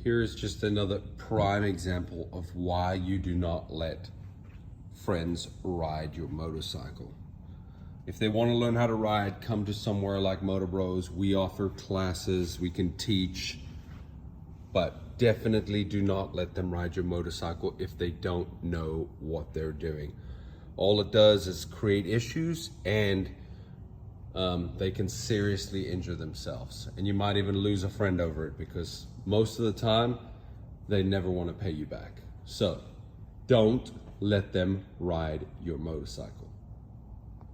Here's just another prime example of why you do not let friends ride your motorcycle. If they want to learn how to ride, come to somewhere like Motor Bros. We offer classes, we can teach, but definitely do not let them ride your motorcycle if they don't know what they're doing. All it does is create issues, and they can seriously injure themselves. And you might even lose a friend over it, because most of the time, they never want to pay you back. So don't let them ride your motorcycle.